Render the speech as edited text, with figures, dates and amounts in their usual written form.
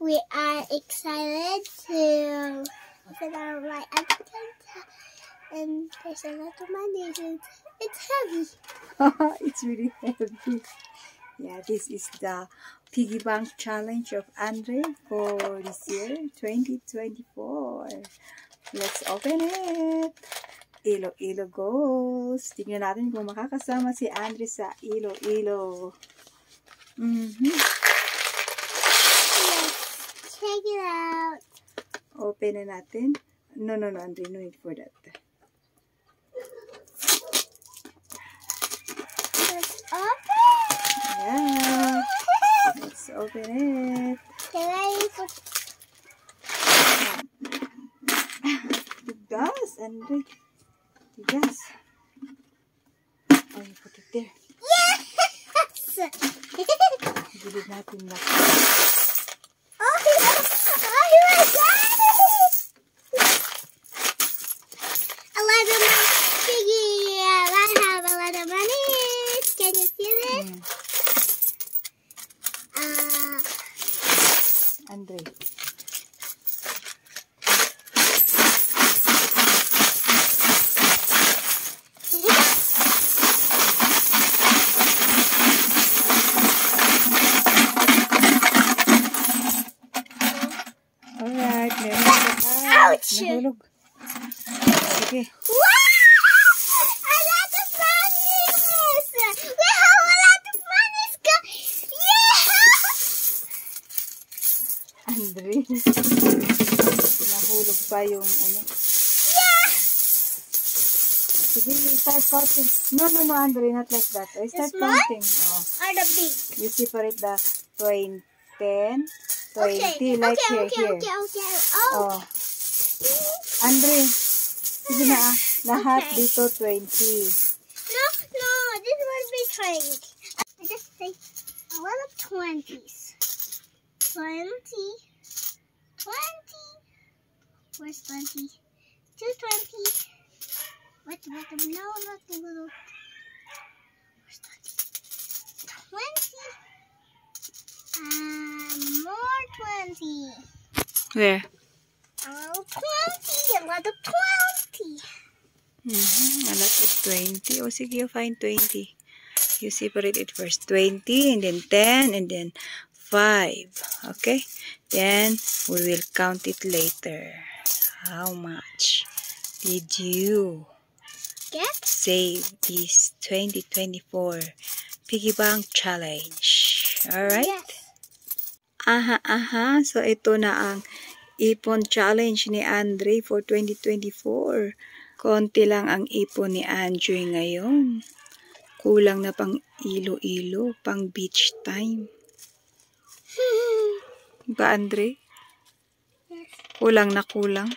we are excited to open our right account, and there's a lot of money. It's heavy. It's really heavy. Yeah, this is the piggy bank challenge of Andre for this year, 2024. Let's open it. Iloilo goes. Tingnan natin kung makakasama si Andre sa Iloilo. Yes, check it out. Open na natin. No, Andre, no need for that. Let's open. Yeah. Let's open it. Can I put... Tigas, Andre. Tigas. Oh, you put it there. Yes! Gilid natin na. Oh, yes! Oh, my God! A lot of money. Piggy, I have a lot of money. Can you see this? Andre. Alright, Ouch! Nahulog. Sige. Wow! A lot of money! We have a lot of money! Yeah! Andre. Nahulog pa yung ano. Yeah! Sige, start counting. No, Andre, not like that. I start small? counting. Oh. Or the big? You separate the 20, 10, 20, Okay, like okay. here. Oh. Oh. Andre, sige na lahat Okay. dito 20. No, this will be 20. I just say a lot of 20s. 20. Where's 20? 220. What? No, not the little. Where's 20? More 20. Where? Oh, 20. A lot of 20. A lot of 20. O sige, you find 20. You separate it first. 20, and then 10, and then 5. Okay? Then, we will count it later. How much did you Get? save this 2024 Piggy Bank Challenge? Alright? Yes. Aha. So, ito na ang ipon challenge ni Andre for 2024. Konti lang ang ipon ni Andre ngayon. Kulang na pang Iloilo, pang beach time. Ba, Andre? Yes. Kulang na kulang.